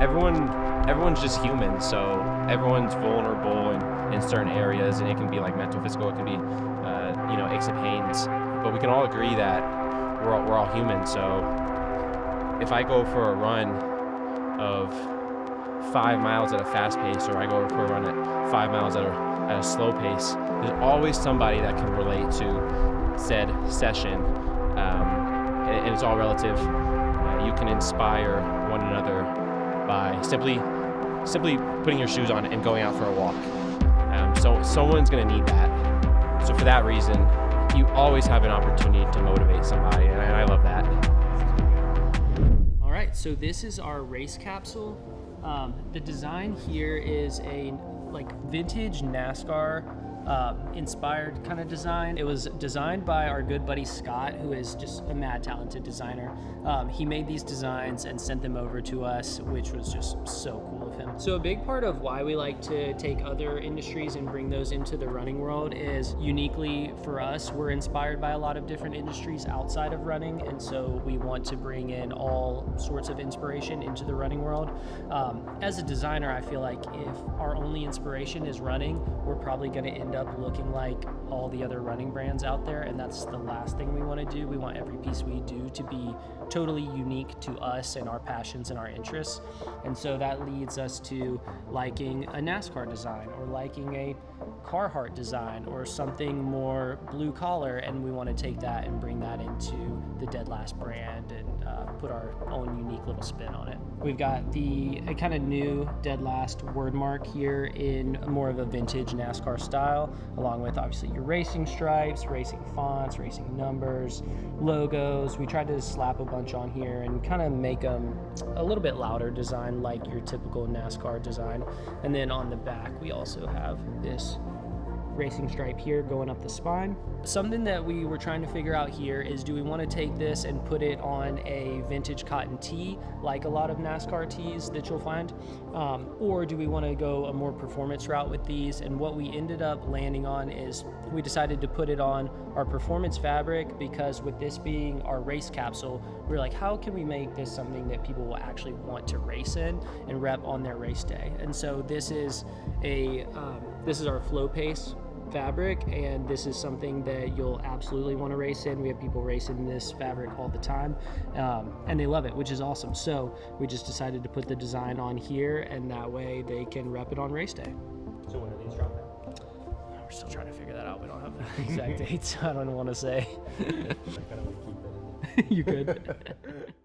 everyone's just human, so everyone's vulnerable in certain areas, and it can be like mental, physical, it can be aches and pains. But we can all agree that we're all human. So if I go for a run of 5 miles at a fast pace, or I go for a run at 5 miles at a slow pace, there's always somebody that can relate to said session, and it's all relative. You can inspire one another by simply putting your shoes on and going out for a walk. So someone's going to need that. So for that reason, you always have an opportunity to motivate somebody, and I love that. All right, so this is our race capsule. The design here is a vintage NASCAR inspired kind of design. It was designed by our good buddy Scott, who is just a mad talented designer. He made these designs and sent them over to us, which was just so cool of him. So a big part of why we like to take other industries and bring those into the running world is, uniquely for us, we're inspired by a lot of different industries outside of running, and so we want to bring in all sorts of inspiration into the running world. As a designer, I feel like if our only inspiration is running, we're probably going to end up looking like all the other running brands out there, and that's the last thing we want to do. We want every piece we do to be totally unique to us and our passions and our interests. And so that leads us to liking a NASCAR design, or liking a Carhartt design, or something more blue collar, and we want to take that and bring that into the Dead Last brand and put our own unique little spin on it. We've got a kind of new Dead Last word mark here in more of a vintage NASCAR style, along with obviously your racing stripes, racing fonts, racing numbers, logos. We tried to slap a bunch on here and kind of make them a little bit louder design, like your typical NASCAR design. And then on the back, we also have this racing stripe here going up the spine. Something that we were trying to figure out here is, do we want to take this and put it on a vintage cotton tee, like a lot of NASCAR tees that you'll find, or do we want to go a more performance route with these? And what we ended up landing on is, we decided to put it on our performance fabric, because with this being our race capsule, we were like, how can we make this something that people will actually want to race in and rep on their race day? And so this is our flow pace fabric, and this is something that you'll absolutely want to race in. We have people racing in this fabric all the time, and they love it, which is awesome. So we just decided to put the design on here, and that way they can rep it on race day. So when are these dropping? We're still trying to figure that out. We don't have the exact dates. I don't want to say. I kind of want to keep that in there. You could.